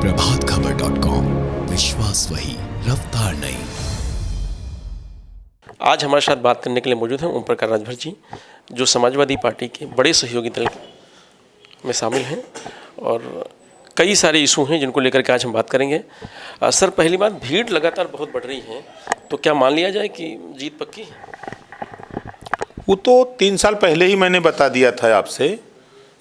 प्रभातखबर.com, विश्वास वही, रफ्तार नहीं। आज हमारे साथ बात करने के लिए मौजूद हैं ओम प्रकाश राजभर जी, जो समाजवादी पार्टी के बड़े सहयोगी दल में शामिल हैं और कई सारे इशू हैं जिनको लेकर के आज हम बात करेंगे। सर, पहली बात, भीड़ लगातार बहुत बढ़ रही है, तो क्या मान लिया जाए कि जीत पक्की है? वो तो 3 साल पहले ही मैंने बता दिया था आपसे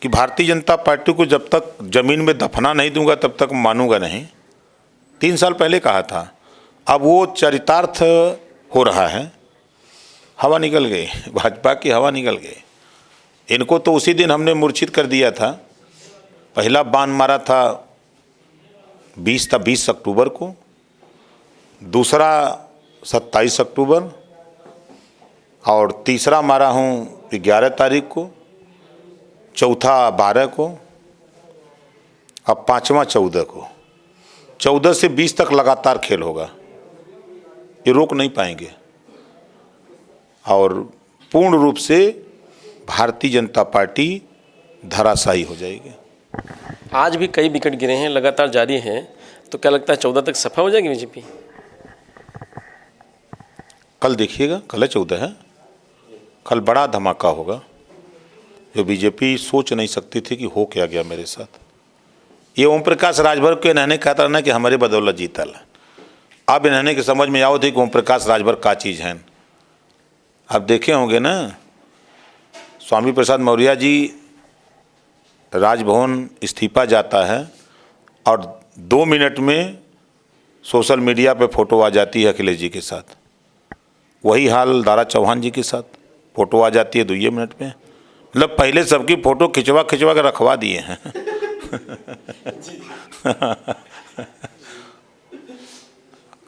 कि भारतीय जनता पार्टी को जब तक जमीन में दफना नहीं दूंगा तब तक मानूंगा नहीं। 3 साल पहले कहा था। अब वो चरितार्थ हो रहा है। हवा निकल गई, भाजपा की हवा निकल गई। इनको तो उसी दिन हमने मूर्छित कर दिया था। पहला बाण मारा था 20 अक्टूबर को, दूसरा 27 अक्टूबर और तीसरा मारा हूँ 11 तारीख को, चौथा 12 को, अब पांचवा 14 को। 14 से 20 तक लगातार खेल होगा, ये रोक नहीं पाएंगे और पूर्ण रूप से भारतीय जनता पार्टी धराशायी हो जाएगी। आज भी कई विकेट गिरे हैं, लगातार जारी हैं, तो क्या लगता है 14 तक सफा हो जाएगी बीजेपी? कल देखिएगा, कल 14 है, कल बड़ा धमाका होगा जो बीजेपी सोच नहीं सकती थी कि हो क्या गया मेरे साथ। ये ओम प्रकाश राजभर के इन्होंने कहा था ना कि हमारे बदौलत जीतल। अब इन्होंने की समझ में आओ थे कि ओम प्रकाश राजभर का चीज़ है। अब देखे होंगे ना, स्वामी प्रसाद मौर्य जी राजभवन इस्तीफा जाता है और 2 मिनट में सोशल मीडिया पे फोटो आ जाती है अखिलेश जी के साथ। वही हाल दारा चौहान जी के साथ, फोटो आ जाती है 2 मिनट में। मतलब पहले सबकी फोटो खिंचवा के रखवा दिए हैं।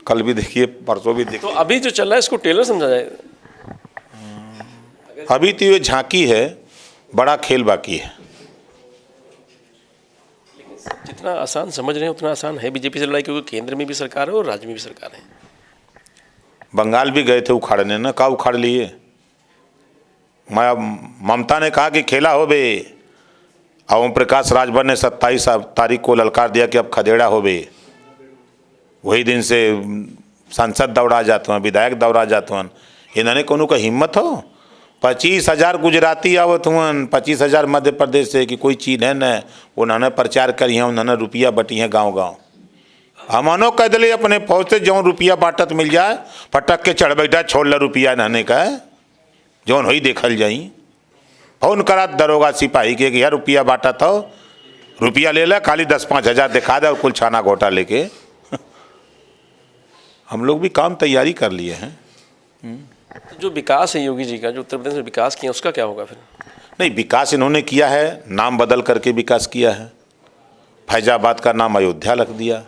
कल भी देखिए, परसों भी देखिए। तो अभी जो चल रहा है इसको टेलर समझा जाए? अभी तो ये झांकी है, बड़ा खेल बाकी है। जितना आसान समझ रहे हैं उतना आसान है बीजेपी से लड़ाई, क्योंकि केंद्र में भी सरकार है और राज्य में भी सरकार है। बंगाल भी गए थे उखाड़ने ना, का उखाड़ लिए। ममता ने कहा कि खेला हो बे, ओम प्रकाश राजभर ने 27 तारीख को ललकार दिया कि अब खदेड़ा हो बे। वही दिन से सांसद दौड़ा जाते हैं, विधायक दौड़ा जाते हैं। इन्होंने कोनो का हिम्मत हो? 25,000 गुजराती आवत हुआ, 25,000 मध्य प्रदेश से कि कोई चीज़ है न, उन्होंने प्रचार करी है, उन्होंने रुपया बटी है गाँव। हमनो कह दिले अपने फौज से जो रुपया बांटत मिल जाए, फटक के चढ़ बैठा, छोड़ ला रुपया। इन्होंने कहा जौन वही देखल जाई। फोन करा दरोगा सिपाही के कि यार रुपया बांटा था, रुपया ले ला, खाली 10-5 हज़ार दिखा दे और कुल छाना घोटा लेके। हम लोग भी काम तैयारी कर लिए हैं। जो विकास है योगी जी का, जो उत्तर प्रदेश में विकास किया, उसका क्या होगा फिर? नहीं, विकास इन्होंने किया है, नाम बदल करके विकास किया है। फैजाबाद का नाम अयोध्या रख दिया,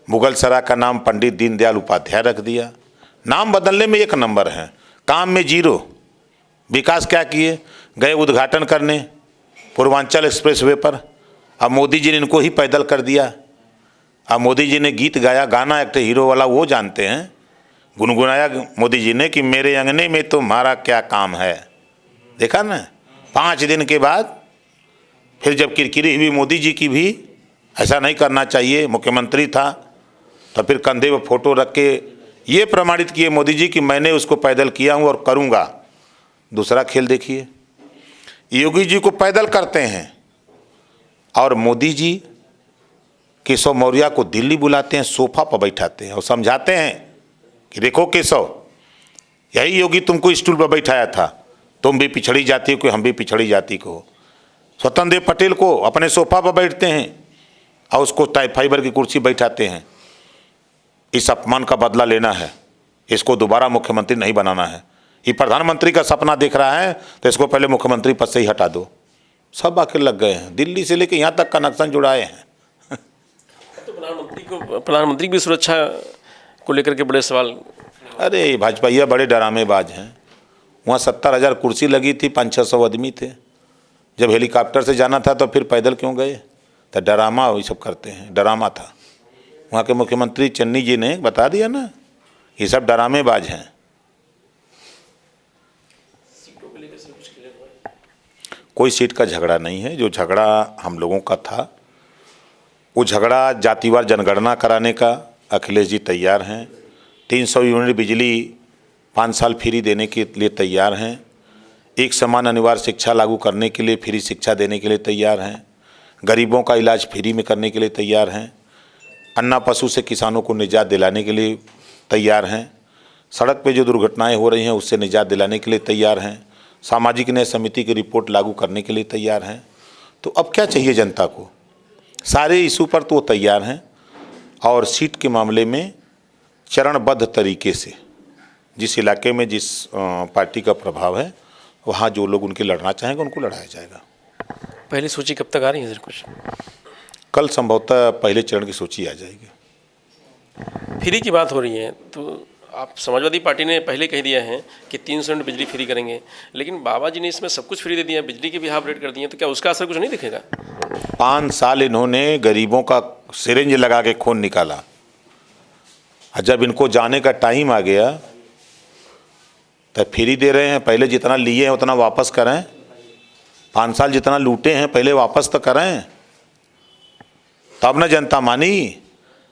मुगलसराय का नाम पंडित दीनदयाल उपाध्याय रख दिया। नाम बदलने में 1 नंबर है, काम में 0। विकास क्या किए? गए उद्घाटन करने पूर्वांचल एक्सप्रेसवे पर, अब मोदी जी ने इनको ही पैदल कर दिया। अब मोदी जी ने गीत गाया, गाना एक हीरो वाला वो जानते हैं, गुनगुनाया मोदी जी ने कि मेरे अंगने में तुम्हारा क्या काम है। देखा ना, 5 दिन के बाद फिर जब किरकिरी हुई मोदी जी की भी, ऐसा नहीं करना चाहिए, मुख्यमंत्री था, तो फिर कंधे पर फोटो रख के ये प्रमाणित किए मोदी जी कि मैंने उसको पैदल किया हूँ और करूँगा। दूसरा खेल देखिए, योगी जी को पैदल करते हैं और मोदी जी केशव मौर्य को दिल्ली बुलाते हैं, सोफा पर बैठाते हैं और समझाते हैं कि देखो केशव, यही योगी तुमको स्टूल पर बैठाया था, तुम भी पिछड़ी जाति को, हम भी पिछड़ी जाति को। स्वतंत्र देव पटेल को अपने सोफा पर बैठते हैं और उसको फाइबर की कुर्सी बैठाते हैं। इस अपमान का बदला लेना है, इसको दोबारा मुख्यमंत्री नहीं बनाना है। ये प्रधानमंत्री का सपना देख रहा है तो इसको पहले मुख्यमंत्री पद से ही हटा दो। सब आके लग गए हैं, दिल्ली से लेके यहाँ तक कनेक्शन जुड़ाए हैं। तो प्रधानमंत्री की सुरक्षा को लेकर के बड़े सवाल। अरे भाजपा ये बड़े डरामेबाज हैं। वहाँ 70,000 कुर्सी लगी थी, 500-600 आदमी थे। जब हेलीकॉप्टर से जाना था तो फिर पैदल क्यों गए? तो ड्रामा ये सब करते हैं, ड्रामा था। वहाँ के मुख्यमंत्री चन्नी जी ने बता दिया ना, ये सब ड्रामेबाज हैं। कोई सीट का झगड़ा नहीं है। जो झगड़ा हम लोगों का था वो झगड़ा जातिवार जनगणना कराने का अखिलेश जी तैयार हैं। 300 यूनिट बिजली 5 साल फ्री देने के लिए तैयार हैं। एक समान अनिवार्य शिक्षा लागू करने के लिए फ्री शिक्षा देने के लिए तैयार हैं। गरीबों का इलाज फ्री में करने के लिए तैयार हैं। अन्ना पशु से किसानों को निजात दिलाने के लिए तैयार हैं। सड़क पे जो दुर्घटनाएं हो रही हैं उससे निजात दिलाने के लिए तैयार हैं। सामाजिक न्याय समिति की रिपोर्ट लागू करने के लिए तैयार हैं। तो अब क्या चाहिए जनता को? सारे इशू पर तो वो तैयार हैं और सीट के मामले में चरणबद्ध तरीके से जिस इलाके में जिस पार्टी का प्रभाव है वहाँ जो लोग उनके लड़ना चाहेंगे उनको लड़ाया जाएगा। पहली सूची कब तक आ रही है सर? कुछ कल संभवतः पहले चरण की सूची आ जाएगी। फ्री की बात हो रही है तो आप समाजवादी पार्टी ने पहले कह दिया है कि 300 यूनिट बिजली फ्री करेंगे, लेकिन बाबा जी ने इसमें सब कुछ फ्री दे दिया, बिजली की भी हाफ रेट कर दी है, तो क्या उसका असर कुछ नहीं दिखेगा? 5 साल इन्होंने गरीबों का सिरिंज लगा के खून निकाला और जब इनको जाने का टाइम आ गया तब फ्री दे रहे हैं। पहले जितना लिए हैं उतना वापस करें। 5 साल जितना लूटे हैं पहले वापस तो करें, तब न जनता मानी।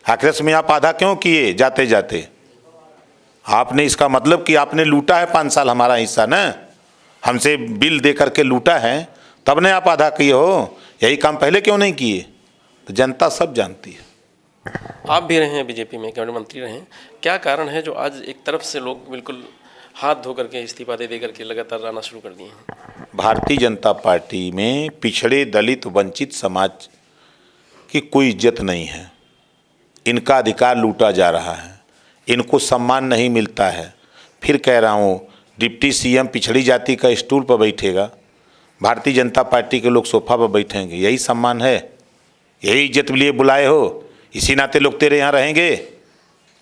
आखिर में आप आधा क्यों किए जाते जाते? आपने इसका मतलब कि आपने लूटा है 5 साल हमारा हिस्सा न, हमसे बिल दे करके लूटा है, तब ने आप आधा किए हो। यही काम पहले क्यों नहीं किए? तो जनता सब जानती है। आप भी रहे हैं बीजेपी में, कैबिनेट मंत्री रहे हैं, क्या कारण है जो आज एक तरफ से लोग बिल्कुल हाथ धो करके इस्तीफा दे करके लगातार आना शुरू कर दिए हैं? भारतीय जनता पार्टी में पिछड़े दलित वंचित समाज की कोई इज्जत नहीं है। इनका अधिकार लूटा जा रहा है, इनको सम्मान नहीं मिलता है। फिर कह रहा हूँ, डिप्टी सीएम पिछड़ी जाति का स्टूल पर बैठेगा, भारतीय जनता पार्टी के लोग सोफा पर बैठेंगे। यही सम्मान है? यही इज्जत के लिए बुलाए हो? इसी नाते लोग तेरे यहाँ रहेंगे?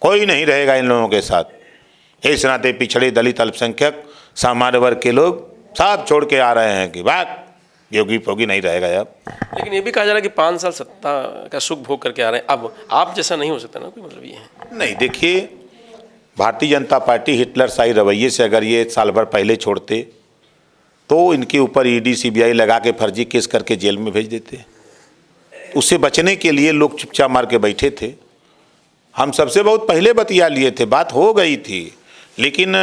कोई नहीं रहेगा इन लोगों के साथ। इस नाते पिछड़े दलित अल्पसंख्यक सामान्य वर्ग के लोग सब छोड़ के आ रहे हैं कि बात योगी फोगी नहीं रहेगा अब। लेकिन ये भी कहा जा रहा है कि 5 साल सत्ता का सुख भोग करके आ रहे हैं, अब आप जैसा नहीं हो सकता ना, कोई मतलब ये है? नहीं, देखिए, भारतीय जनता पार्टी हिटलर शाही रवैये से अगर ये साल भर पहले छोड़ते तो इनके ऊपर ईडी सीबीआई लगा के फर्जी केस करके जेल में भेज देते। उससे बचने के लिए लोग चुपचाप मार के बैठे थे। हम सबसे बहुत पहले बतिया लिए थे, बात हो गई थी, लेकिन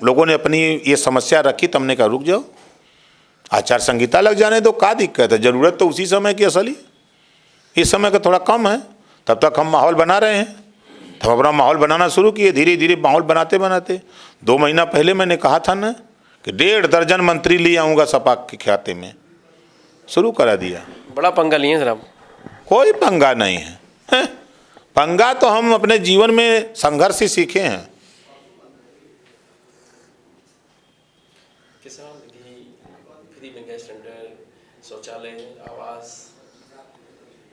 लोगों ने अपनी ये समस्या रखी, तो हमने कहा रुक जाओ, आचार संहिता लग जाने दो, क्या दिक्कत है? ज़रूरत तो उसी समय की असली, इस समय का थोड़ा कम है। तब तक हम माहौल बना रहे हैं, तो हम अपना माहौल बनाना शुरू किए। धीरे धीरे माहौल बनाते बनाते 2 महीना पहले मैंने कहा था ना कि 1.5 दर्जन मंत्री ले आऊँगा सपा के खाते में, शुरू करा दिया। बड़ा पंगा लिए सर आप? कोई पंगा नहीं है, पंगा तो हम अपने जीवन में संघर्ष ही सीखे हैं। किसान घी, फ्री में गैस सिलेंडर, शौचालय, आवास,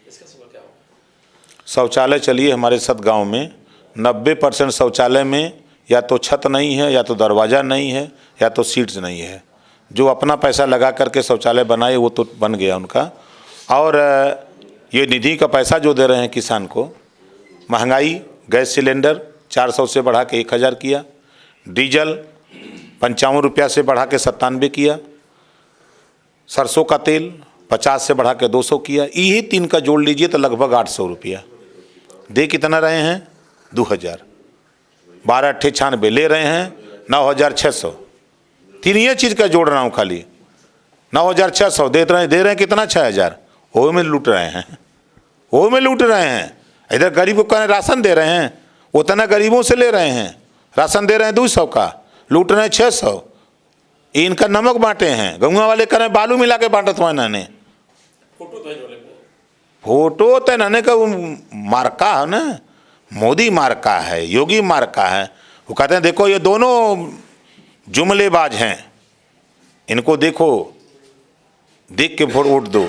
इसका सवाल क्या होगा? शौचालय चलिए, हमारे सत गांव में 90% शौचालय में या तो छत नहीं है, या तो दरवाज़ा नहीं है, या तो सीट्स नहीं है। जो अपना पैसा लगा करके शौचालय बनाए वो तो बन गया उनका। और ये निधि का पैसा जो दे रहे हैं किसान को, महंगाई, गैस सिलेंडर 400 से बढ़ा के 1000 किया, डीजल 55 रुपया से बढ़ा के 97 किया, सरसों का तेल 50 से बढ़ा के 200 किया। यही 3 का जोड़ लीजिए तो लगभग 800 रुपया। दे कितना रहे हैं? 2000। 12 अट्ठे 96 ले रहे हैं 9600। 3 ये चीज़ का जोड़ रहा हूँ खाली, 9600 दे रहे हैं कितना? 6000। वो में लूट रहे हैं, वो में लूट रहे हैं। इधर गरीब को कहें राशन दे रहे हैं, उतना गरीबों से ले रहे हैं। राशन दे रहे हैं 200 का, लूट रहे हैं 600। इनका नमक बांटे हैं, गंगा वाले करें बालू मिला के बांटत हुआ इन्होंने। फोटो तो इन्होंने का मार्का है ना, मोदी मार्का है, योगी मार्का है। वो कहते हैं देखो ये दोनों जुमलेबाज हैं, इनको देखो, देख के वोट दो।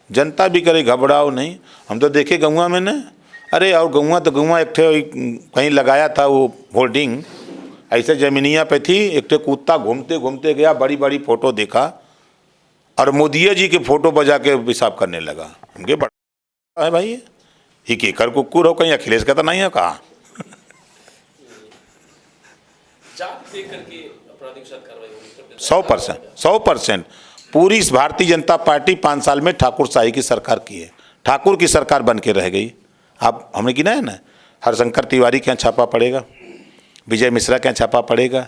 जनता भी करे घबराओ नहीं। हम तो देखे गौवा में ना, अरे और गौवा तो गौवा एक कहीं लगाया था वो होल्डिंग, ऐसे जमीनिया पे थी, एक कुत्ता घूमते घूमते गया, बड़ी बड़ी फोटो देखा और मोदी जी के फोटो बजा के पेशाब करने लगा। हमके बड़ा है भाई, ये केकर कुकुर हो, कहीं अखिलेश का तो नहीं है कहा। 100% पूरी भारतीय जनता पार्टी 5 साल में ठाकुर शाही की सरकार की है। ठाकुर की सरकार बन के रह गई। अब हमने गिना है ना, हरशंकर तिवारी के यहाँ छापा पड़ेगा, विजय मिश्रा के यहाँ छापा पड़ेगा,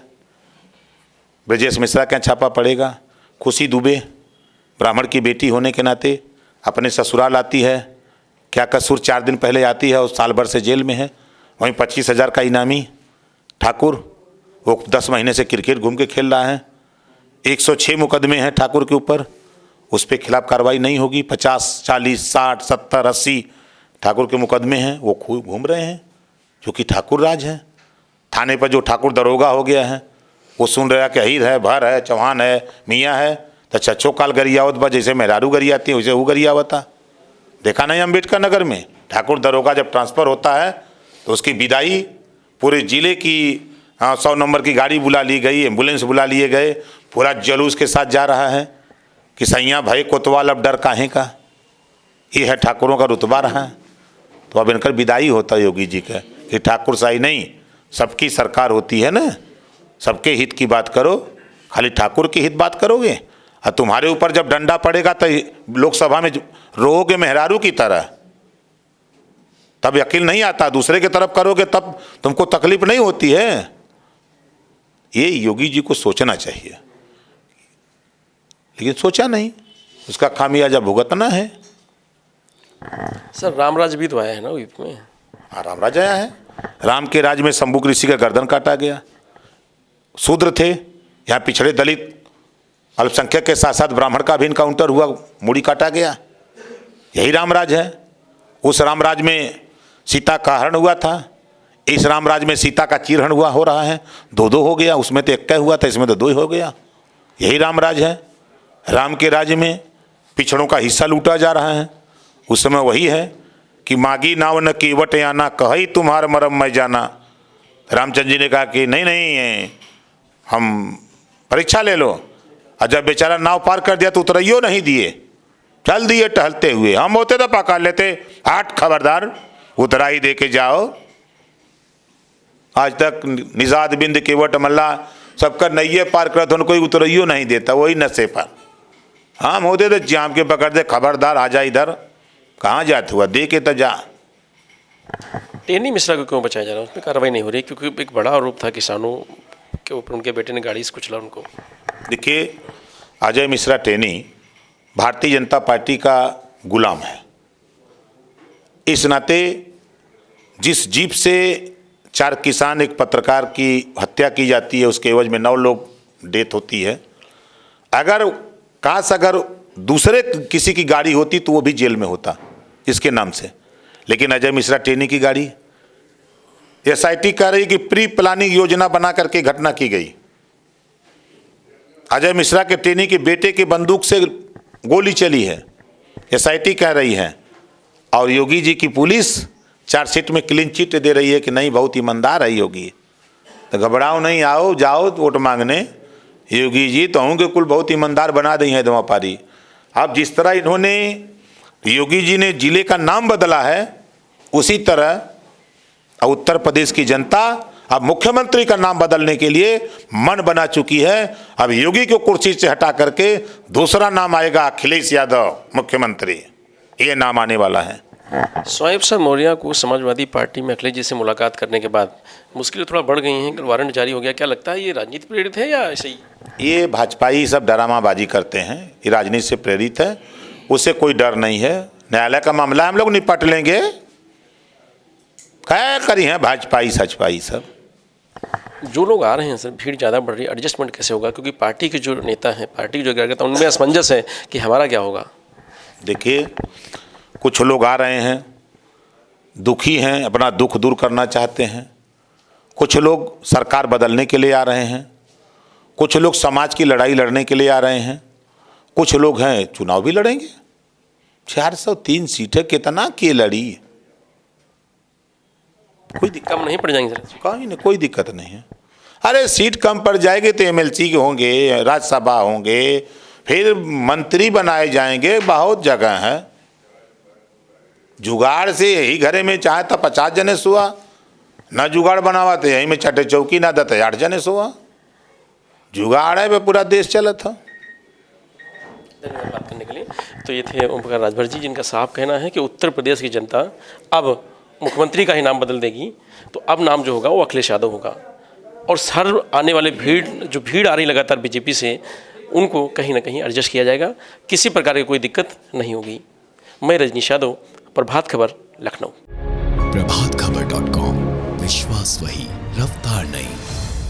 ब्रजेश मिश्रा के यहाँ छापा पड़ेगा, खुशी दुबे ब्राह्मण की बेटी होने के नाते अपने ससुराल आती है, क्या कसूर 4 दिन पहले आती है और साल भर से जेल में है। वहीं 25,000 का इनामी ठाकुर, वो 10 महीने से क्रिकेट घूम के खेल रहा है। 106 मुकदमे हैं ठाकुर के ऊपर, उस पर खिलाफ कार्रवाई नहीं होगी। 50, 40, 60, 70, 80 ठाकुर के मुकदमे हैं, वो खूब घूम रहे हैं, जो कि ठाकुर राज है। थाने पर जो ठाकुर दरोगा हो गया है, वो सुन रहा है कि अहीर है, भर है, चौहान है, मियाँ है, तो चच्चो काल गरियावत बा, जैसे मेहरारू गरियाती है वैसे वो गरियावता। देखा नहीं अम्बेडकर नगर में ठाकुर दरोगा जब ट्रांसफ़र होता है तो उसकी विदाई पूरे ज़िले की 100 नंबर की गाड़ी बुला ली गई, एम्बुलेंस बुला लिए गए, पूरा जुलूस के साथ जा रहा है कि सैया भाई कोतवाल अब डर काहे का। ये है ठाकुरों का रुतबा रहा है। तो अब इनकर विदाई होता है योगी जी का कि ठाकुर शाही नहीं, सबकी सरकार होती है ना, सबके हित की बात करो, खाली ठाकुर की हित बात करोगे और तुम्हारे ऊपर जब डंडा पड़ेगा तो लोकसभा में रोओगे मेहरारू की तरह, तब यकीन नहीं आता। दूसरे की तरफ करोगे तब तुमको तकलीफ नहीं होती है। ये योगी जी को सोचना चाहिए, लेकिन सोचा नहीं, उसका खामियाजा भुगतना है। सर रामराज भी तो आया है ना यूपी में। हाँ, रामराज आया है। राम के राज में शंभुक ऋषि का गर्दन काटा गया, शूद्र थे, यहाँ पिछड़े दलित अल्पसंख्यक के साथ साथ ब्राह्मण का भी इनकाउंटर हुआ, मुड़ी काटा गया। यही रामराज है। उस रामराज में सीता का हरण हुआ था, इस रामराज में सीता का चीरहरण हुआ हो रहा है, 2-2 हो गया। उसमें तो 1 हुआ था, इसमें तो 2 हो गया। यही रामराज है। राम के राज्य में पिछड़ों का हिस्सा लूटा जा रहा है। उस समय वही है कि मागी नाव न केवट आना, कही तुम्हार मरम मैं जाना। रामचंद्र जी ने कहा कि नहीं नहीं, हम परीक्षा ले लो। और जब बेचारा नाव पार कर दिया तो उतरियो नहीं दिए, चल दिए टहलते हुए। हम होते तो पकड़ लेते, 8 खबरदार उतरा ही दे के जाओ। आज तक निजाद बिंद केवट मल्ला सबका नैये पार कर तो कोई उतरियो नहीं देता, वही नशे पर। हम होते तो जाम के पकड़ दे, खबरदार आ जा इधर, कहाँ जाते हुआ दे के तो जा। टेनी मिश्रा को क्यों बचाया जा रहा है, उस पर कार्रवाई नहीं हो रही? क्योंकि एक बड़ा आरोप था किसानों के ऊपर, उनके बेटे ने गाड़ी से कुचला उनको। देखिए, अजय मिश्रा टेनी भारतीय जनता पार्टी का गुलाम है। इस नाते जिस जीप से 4 किसान, एक पत्रकार की हत्या की जाती है, उसके एवज में 9 लोग डेथ होती है। अगर दूसरे किसी की गाड़ी होती तो वो भी जेल में होता इसके नाम से, लेकिन अजय मिश्रा टेनी की गाड़ी। एसआईटी कह रही कि प्री प्लानिंग योजना बना करके घटना की गई। अजय मिश्रा के टेनी के बेटे की बंदूक से गोली चली है, एसआईटी कह रही है। और योगी जी की पुलिस चार्जशीट में क्लीन चिट दे रही है कि नहीं, बहुत ईमानदार है योगी, तो घबराओ नहीं, आओ जाओ वोट मांगने। योगी जी तो होंगे कुल बहुत ईमानदार बना दी है दवा पारी। अब जिस तरह इन्होंने, योगी जी ने जिले का नाम बदला है, उसी तरह उत्तर प्रदेश की जनता अब मुख्यमंत्री का नाम बदलने के लिए मन बना चुकी है। अब योगी को कुर्सी से हटा करके दूसरा नाम आएगा, अखिलेश यादव मुख्यमंत्री, ये नाम आने वाला है। शोएब सर मौर्य को समाजवादी पार्टी में अखिलेश जी से मुलाकात करने के बाद मुश्किलें थोड़ा बढ़ गई हैं, वारंट जारी हो गया। क्या लगता है ये राजनीति प्रेरित है या ऐसे ही? ये भाजपाई सब ड्रामाबाजी करते हैं, ये राजनीति से प्रेरित है, उससे कोई डर नहीं है। न्यायालय का मामला हम लोग निपट लेंगे, क्या करी हैं भाजपाई सचपाई सब। जो लोग आ रहे हैं सर, भीड़ ज़्यादा बढ़ रही है, एडजस्टमेंट कैसे होगा? क्योंकि पार्टी के जो नेता हैं, पार्टी के जो कार्यकर्ता, उनमें असमंजस है कि हमारा क्या होगा। देखिए, कुछ लोग आ रहे हैं, दुखी हैं, अपना दुख दूर करना चाहते हैं। कुछ लोग सरकार बदलने के लिए आ रहे हैं, कुछ लोग समाज की लड़ाई लड़ने के लिए आ रहे हैं, कुछ लोग हैं चुनाव भी लड़ेंगे। 403 सीटें कितना की लड़ी, कोई कम नहीं पड़ जाएंगे सर? कहीं नहीं, कोई दिक्कत नहीं है। अरे सीट कम पड़ जाएगी तो एमएलसी के होंगे, राज्यसभा होंगे, फिर मंत्री बनाए जाएंगे, बहुत जगह है। जुगाड़ से यही घरे में चाहे तो 50 जने सुआ, न जुगाड़ बनावा तो यही में चटे चौकी ना देते 8 जने सुआ। जुगाड़ है वे पूरा देश चला था। धन्यवाद बात करने के लिए। तो ये थे ओम प्रकाश राजभर जी, जिनका साफ कहना है कि उत्तर प्रदेश की जनता अब मुख्यमंत्री का ही नाम बदल देगी, तो अब नाम जो होगा वो अखिलेश यादव होगा। और हर आने वाले भीड़ आ रही लगातार बीजेपी से, उनको कहीं ना कहीं एडजस्ट किया जाएगा, किसी प्रकार की कोई दिक्कत नहीं होगी। मैं रजनीश यादव, प्रभात खबर, लखनऊ। प्रभातखबर.com, विश्वास वही, रफ्तार नहीं।